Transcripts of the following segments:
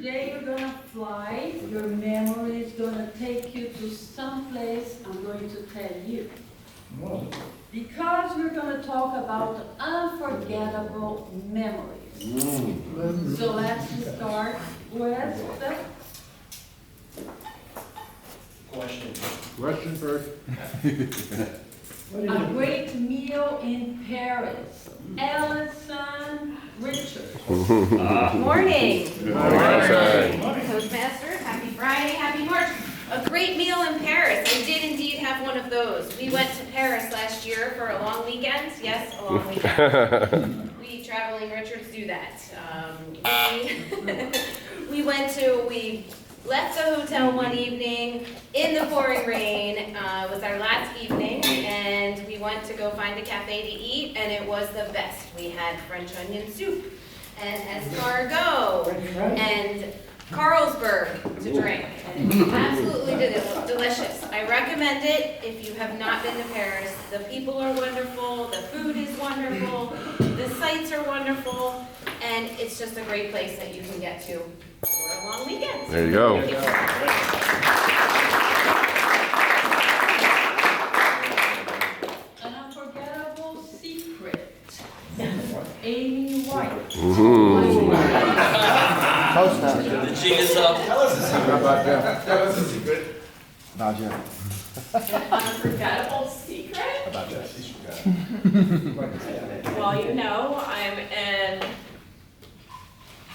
Today you're gonna fly, your memory is gonna take you to some place I'm going to tell you. Because we're gonna talk about unforgettable memories. So let's start with the Question first. a great meal in Paris. Ellison Richards. Morning. Morning. Toastmasters, happy Friday, happy March. A great meal in Paris. I did indeed have one of those. We went to Paris last year for a long weekend. Yes, a long weekend. We traveling Richards do that. We left the hotel one evening in the pouring rain. It was our last evening, and we went to go find a cafe to eat, and it was the best. We had French onion soup and escargot and Carlsberg to drink. And absolutely delicious. I recommend it if you have not been to Paris. The people are wonderful, the food is wonderful, the sights are wonderful, and it's just a great place that you can get to for a long weekend. There you go. Thank you. An unforgettable secret. Amy White. The jig is up. How about Jeff? That was a secret. About Jeff? An unforgettable secret? How about Jeff? Well, you know, I'm in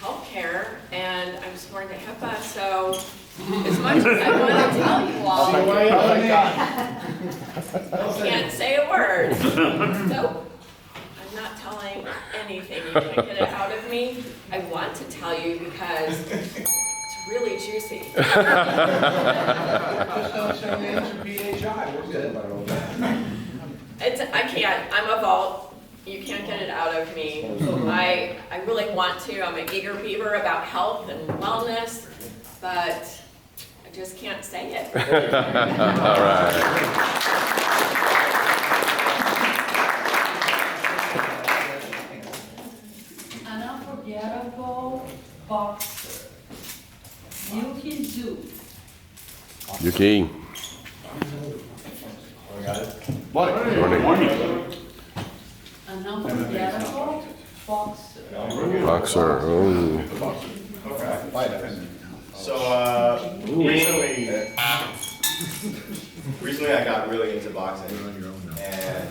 healthcare and I'm sworn to HIPAA, so as much as I want to tell you all, I can't say a word. Nope. I'm not telling anything. You can't get it out of me. I want to tell you because it's really juicy. Just don't show the answer PHI, we're good. I can't. I'm a vault. You can't get it out of me. I really want to. I'm an eager beaver about health and wellness, but I just can't say it. All right. An unforgettable boxer. Yuki Zhu. Yuki. Morning. An unforgettable boxer. Boxer. Oh. So, recently I got really into boxing, and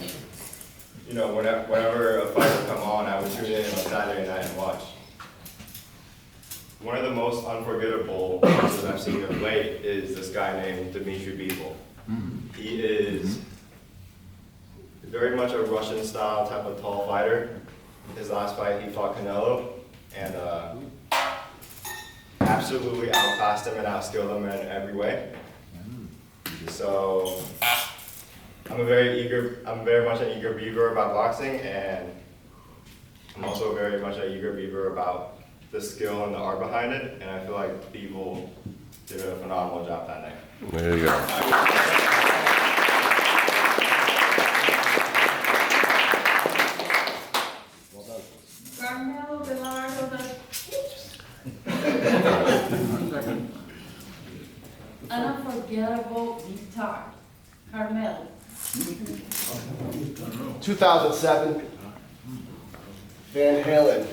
you know, whenever a fight would come on, I would tune in on Saturday night and watch. One of the most unforgettable boxers I've seen of late is this guy named Dmitry Bivol. He is very much a Russian-style type of tall fighter. His last fight, he fought Canelo, and absolutely outclassed him and outskilled him in every way. So I'm very much an eager beaver about boxing, and I'm also very much an eager beaver about the skill and the art behind it, and I feel like Bivol did a phenomenal job that night. There you go. Carmelo Belardo An unforgettable guitar. Carmelo. 2007, Van Halen,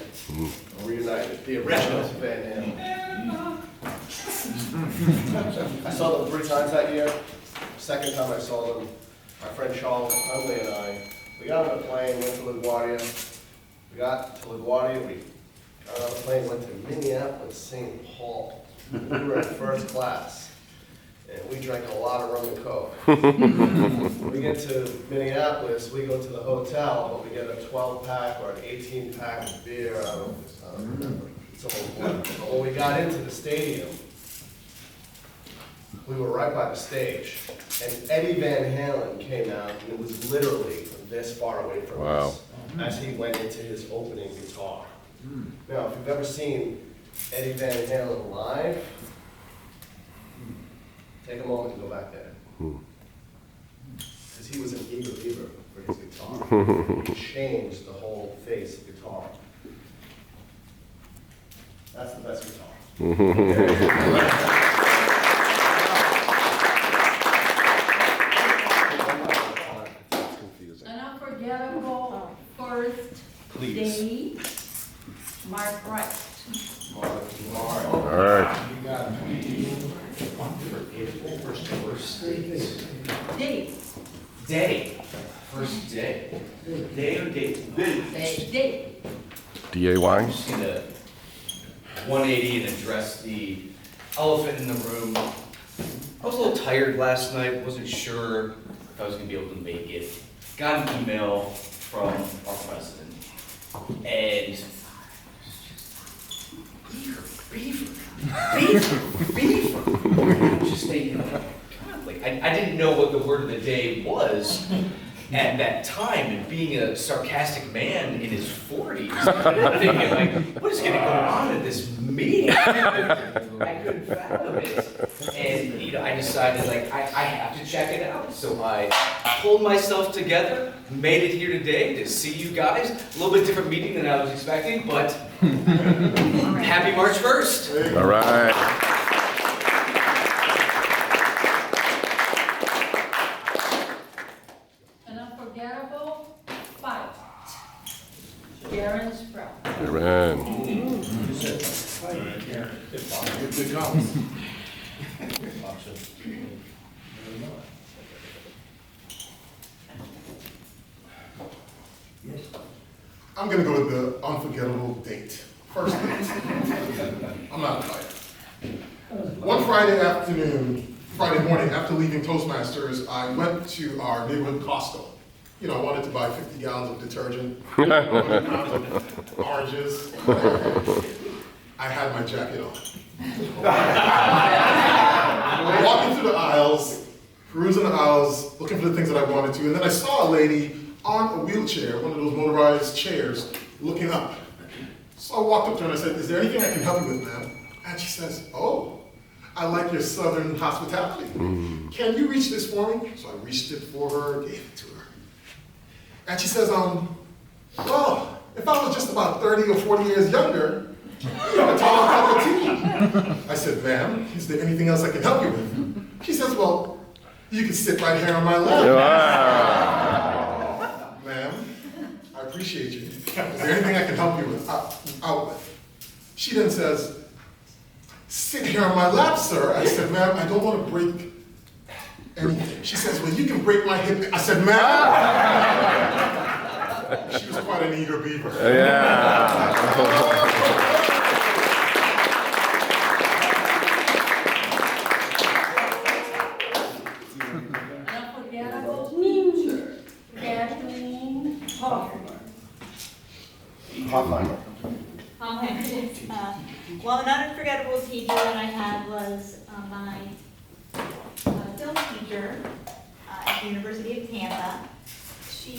reunited, the original Van Halen. I saw them 3 times that year. Second time I saw them, my friend Charles Huntley and I, we got on a plane, went to LaGuardia. We got to LaGuardia, we got on a plane, went to Minneapolis, St. Paul. We were in first class, and we drank a lot of rum and coke. We get to Minneapolis, we go to the hotel, but we get a 12-pack or an 18-pack of beer. I don't remember. It's a whole blend. But when we got into the stadium, we were right by the stage, and Eddie Van Halen came out, and it was literally this far away from us as he went into his opening guitar. Now, if you've ever seen Eddie Van Halen live, take a moment to go back there. Because he was an eager beaver for his guitar. He changed the whole face of guitar. That's the best guitar. An unforgettable first day, Mark Wright. All right. Day. Day. First day. Day or date? Day. DAY? I'm just gonna 180 and address the elephant in the room. I was a little tired last night, wasn't sure if I was gonna be able to make it. Got an email from our president, and beaver. Just thinking, God, like, I didn't know what the word of the day was at that time, and being a sarcastic man in his 40s, thinking like, what is gonna go on at this meeting? I couldn't fathom it. And, you know, I decided like, I have to check it out. So I pulled myself together, made it here today to see you guys. A little bit different meeting than I was expecting, but happy March 1st. All right. An unforgettable fight, Darren Sprout. Aaron. I'm gonna go with the unforgettable date. First date. I'm not tired. One Friday morning after leaving Toastmasters, I went to our neighborhood Costco. You know, I wanted to buy 50 gallons of detergent, oranges. I had my jacket on. Walking through the aisles, perusing the aisles, looking for the things that I wanted to, and then I saw a lady on a wheelchair, one of those motorized chairs, looking up. So I walked up to her and I said, "Is there anything I can help you with, ma'am?" And she says, "Oh, I like your southern hospitality. Can you reach this for me?" So I reached it for her, gave it to her. And she says, "Well, if I was just about 30 or 40 years younger, you have a tall cup of tea." I said, "Ma'am, is there anything else I can help you with?" She says, "Well, you can sit right here on my lap." "Ma'am, I appreciate you. Is there anything I can help you with, out with?" She then says, "Sit here on my lap, sir." I said, "Ma'am, I don't want to break anything." She says, "Well, you can break my hip." I said, "Ma'am." She was quite an eager beaver. Unforgettable teacher, Kathleen Hoffman. Well, an unforgettable teacher that I had was my film teacher at the University of Tampa. She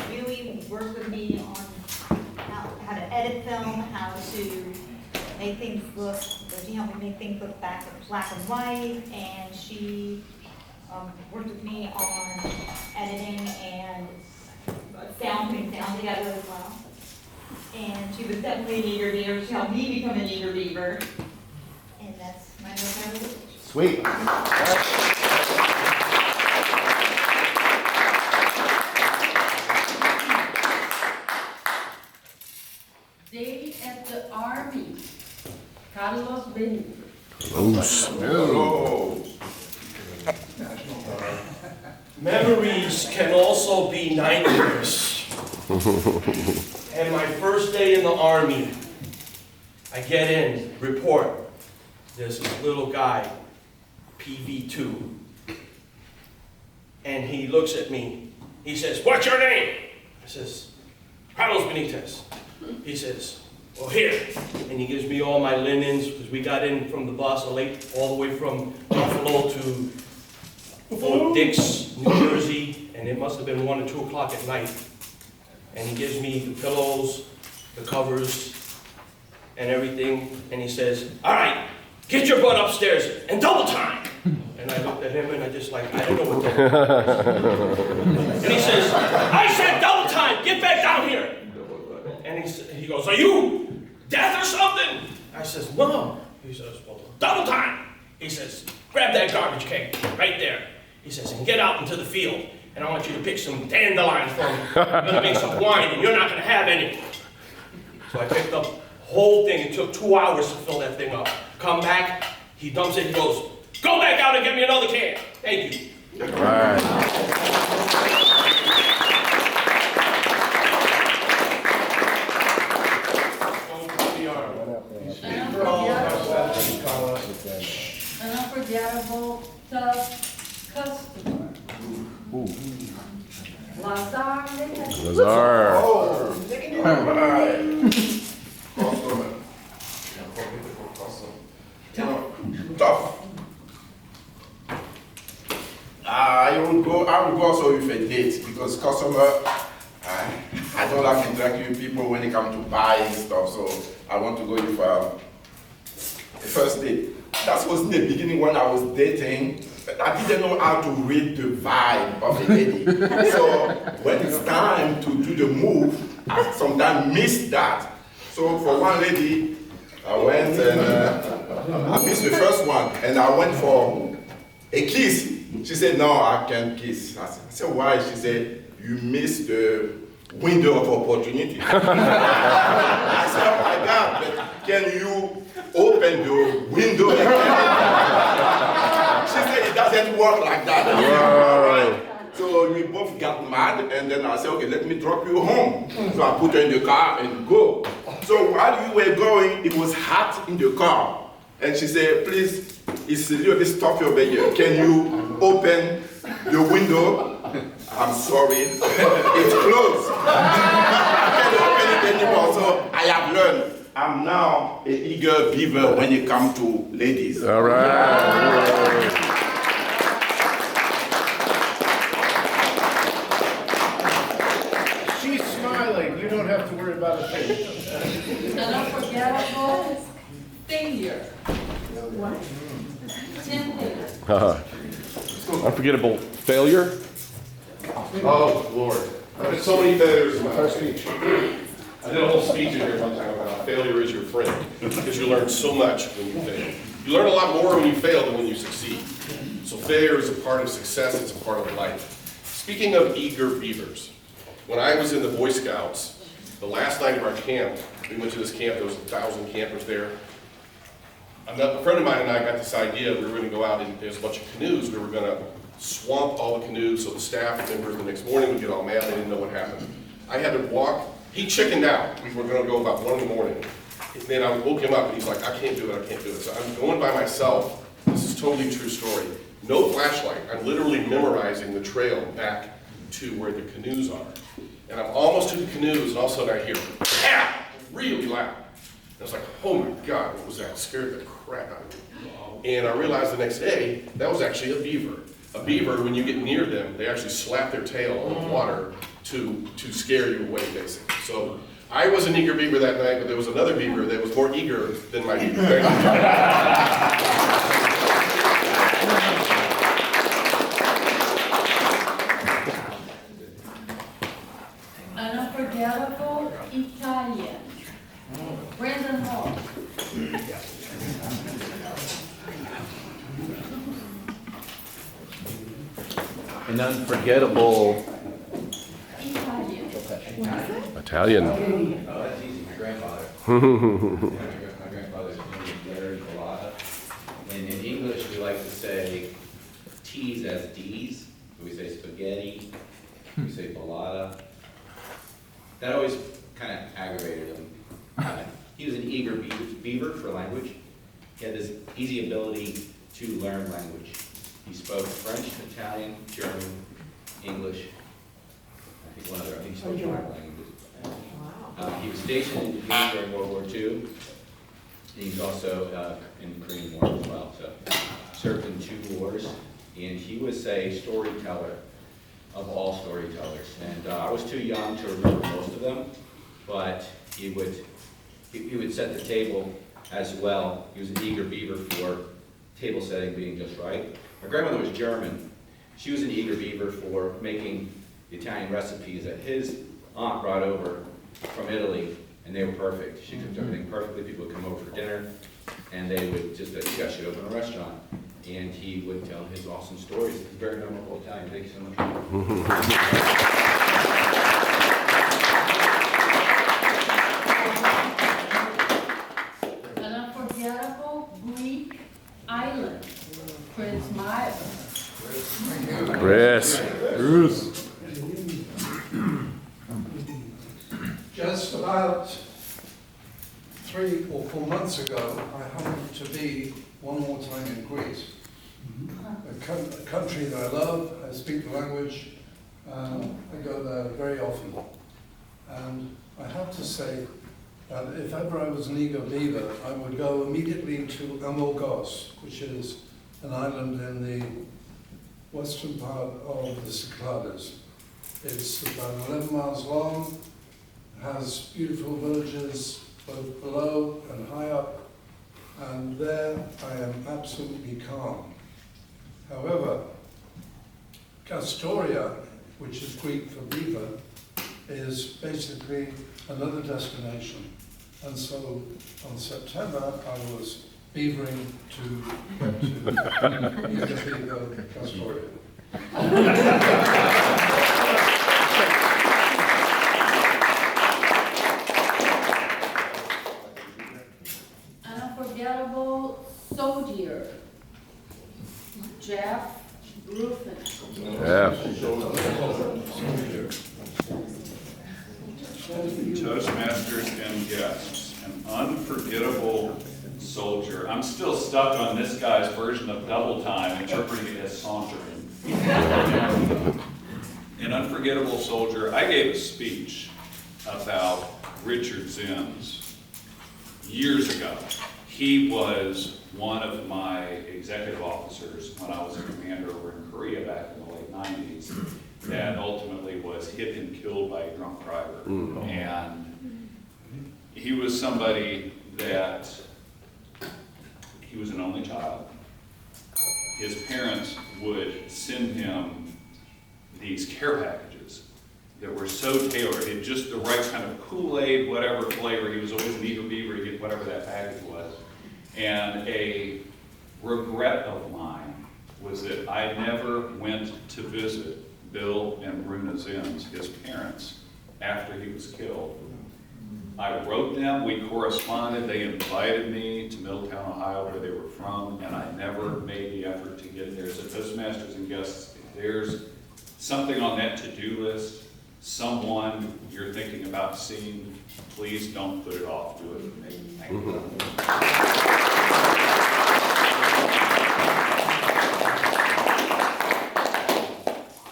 really worked with me on how to edit film, how to make things look, she helped me make things look black and white, and she worked with me on editing and putting sound together as well. And she was definitely an eager beaver. She helped me become an eager beaver. And that's my unforgettable teacher. Sweet. Day at the Army, Carlos Benito. Memories can also be nightmares. And my first day in the Army, I get in, report. There's this little guy, PV2, and he looks at me. He says, "What's your name?" I says, "Carlos Benitez." He says, "Well, here." And he gives me all my linens, because we got in from the bus all the way from Buffalo to Fort Dix, New Jersey, and it must have been 1 or 2 o'clock at night. And he gives me the pillows, the covers, and everything, and he says, "All right, get your butt upstairs and double time." And I looked at him and I just like, I don't know what double time. And he says, "I said double time, get back down here." And he goes, "Are you deaf or something?" I says, "No." He says, well, double time. He says, grab that garbage can right there. He says, and get out into the field, and I want you to pick some dandelions for me. I'm gonna make some wine, and you're not gonna have any. So I picked up the whole thing. It took 2 hours to fill that thing up. Come back, he dumps it, he goes, go back out and get me another can. Thank you. All right. An unforgettable tough customer. Lazare. Lazare. Tough. I will go also with a date because customer, I don't like interacting with people when it comes to buying stuff, so I want to go with a first date. That was in the beginning when I was dating. I didn't know how to read the vibe of a lady. So when it's time to do the move, I sometimes miss that. So for one lady, I went and I missed the first one, and I went for a kiss. She said, no, I can't kiss. I said, why? She said, you missed the window of opportunity. I said, oh my God, but can you open the window again? She said, it doesn't work like that. I said, all right. So we both got mad, and then I said, okay, let me drop you home. So I put her in the car and go. So while we were going, it was hot in the car. And she said, please, it's a little bit stuffy over here. Can you open the window? I'm sorry, it's closed. I can't open it anymore, so I have learned. I'm now an eager beaver when it comes to ladies. All right. She's smiling. You don't have to worry about a thing. An unforgettable failure. What? 10 things. Unforgettable failure. Oh, Lord. I had so many failures in my first speech. I did a whole speech in here one time about failure is your friend, because you learn so much when you fail. You learn a lot more when you fail than when you succeed. So failure is a part of success, it's a part of life. Speaking of eager beavers, when I was in the Boy Scouts, the last night of our camp, we went to this camp, there was 1,000 campers there. A friend of mine and I got this idea, we were going to go out and there's a bunch of canoes, we were going to swamp all the canoes so the staff members the next morning would get all mad, they didn't know what happened. I had to walk, he chickened out, we were going to go about 1 in the morning. And then I woke him up and he's like, I can't do it, I can't do it. So I'm going by myself, this is totally true story. No flashlight, I'm literally memorizing the trail back to where the canoes are. And I'm almost to the canoes and all of a sudden I hear, "Ah!" really loud. And I was like, oh my God, what was that? It scared the crap out of me. And I realized the next day, that was actually a beaver. A beaver, when you get near them, they actually slap their tail on the water to scare you away, basically. So I was an eager beaver that night, but there was another beaver that was more eager than my beaver. An unforgettable Italian. Brandon Hall. An unforgettable Italian. Italian. Oh, that's easy. My grandfather. My grandfather's name is Larry Bellata. And in English, we like to say T's as D's. We say spaghetti. We say Bellata. That always kind of aggravated him. He was an eager beaver for language. He had this easy ability to learn language. He spoke French, Italian, German, English. I think he spoke 5 languages. He was stationed in Japan during World War II. He was also in the Korean War as well. So served in 2 wars. And he was a storyteller of all storytellers. And I was too young to remember most of them, but he would set the table as well. He was an eager beaver for table setting being just right. My grandmother was German. She was an eager beaver for making the Italian recipes that his aunt brought over from Italy, and they were perfect. She cooked everything perfectly. People would come over for dinner. and they would just, you guys should open a restaurant. And he would tell his awesome stories. He's very memorable Italian. Thank you so much. An unforgettable Greek island. Chris Myers. Chris. Just about 3 or 4 months ago, I happened to be one more time in Greece, a country that I love. I speak the language. I go there very often. And I have to say that if ever I was an eager beaver, I would go immediately to Amorgos, which is an island in the western part of the Cyclades. It's about 11 miles long, has beautiful villages both below and high up, and there I am absolutely calm. However, Castoria, which is Greek for beaver, is basically another destination. And so on September, I was beavering to Castoria. An unforgettable soldier. Jeff Ruffin. Yeah. Toastmasters and guests, an unforgettable soldier. I'm still stuck on this guy's version of double time, interpreting it as sauntering. An unforgettable soldier. I gave a speech about Richard Zenz years ago. He was one of my executive officers when I was a commander over in Korea back in the late 90s. That ultimately was hit and killed by a drunk driver. And he was somebody that, he was an only child. His parents would send him these care packages that were so tailored, it just the right kind of Kool-Aid, whatever flavor. He was always an eager beaver to get whatever that package was. And a regret of mine was that I never went to visit Bill and Bruna Zenz, his parents, after he was killed. I wrote them, we corresponded, they invited me to Middletown, Ohio, where they were from, and I never made the effort to get there. So Toastmasters and guests, if there's something on that to-do list, someone you're thinking about seeing, please don't put it off. Do it for me. Thank you.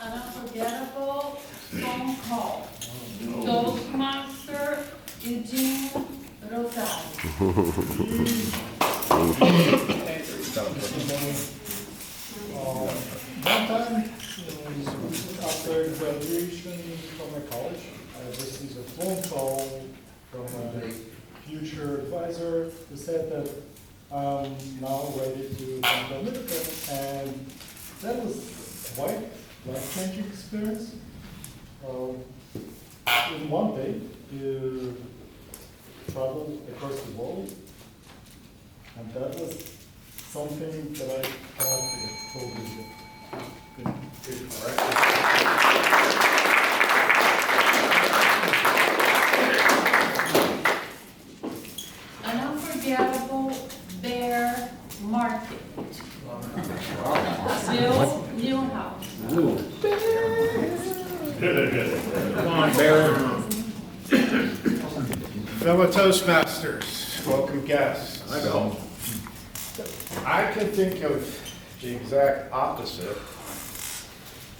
An unforgettable phone call. Toastmaster Eugene Rosales. One time, after graduation from my college, I received a phone call from a future advisor who said that I'm now ready to come to America, and that was quite life-changing experience. In one day, you travel across the world, and that was something that I cannot forget. Totally. An unforgettable bear market. Bill Newhouse. Come on, Bear. Fellow Toastmasters, welcome guests. I know. I can think of the exact opposite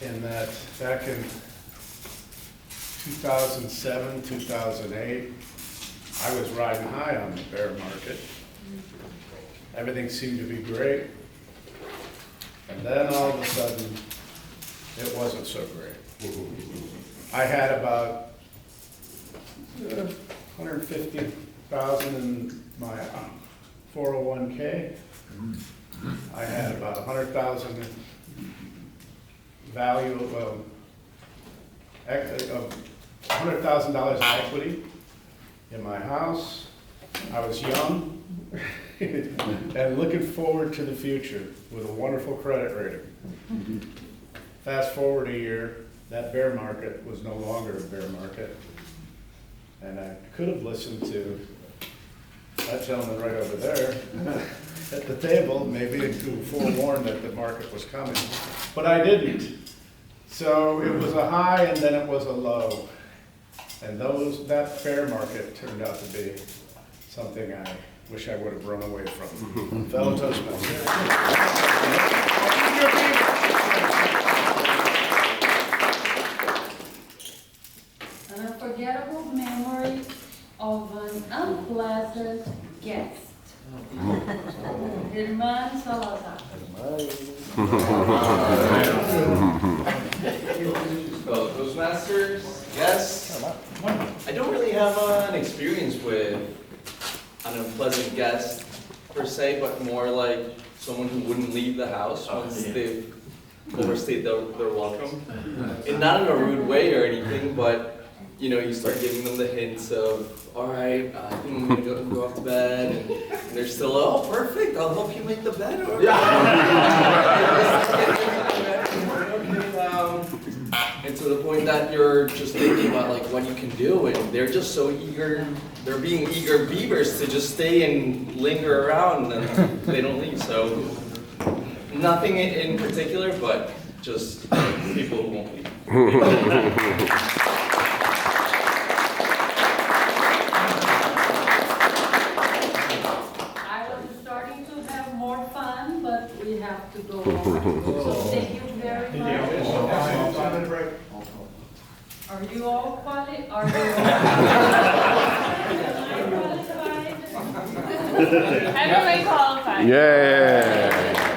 in that back in 2007, 2008, I was riding high on the bear market. Everything seemed to be great. And then all of a sudden, it wasn't so great. I had about 150,000 in my 401k. I had about 100,000 in value of $100,000 in equity in my house. I was young. and looking forward to the future with a wonderful credit rating. Fast forward a year, that bear market was no longer a bear market. And I could have listened to that gentleman right over there at the table, maybe to forewarn that the market was coming, but I didn't. So it was a high and then it was a low. And that bear market turned out to be something I wish I would have run away from. Fellow Toastmasters. An unforgettable memory of an unpleasant guest. Herman Salazar. Fellow Toastmasters, yes. I don't really have an experience with an unpleasant guest per se, but more like someone who wouldn't leave the house once they've overstayed their welcome. And not in a rude way or anything, but you know, you start giving them the hints of, all right, I think I'm gonna go off to bed, and they're still, oh, perfect, I'll help you make the bed. And to the point that you're just thinking about like what you can do, and they're just so eager, they're being eager beavers to just stay and linger around, and they don't leave. So nothing in particular, but just people who won't leave. We have to go on. So thank you very much. Are you all qualified? Are you all qualified? Everyone qualified. Yeah.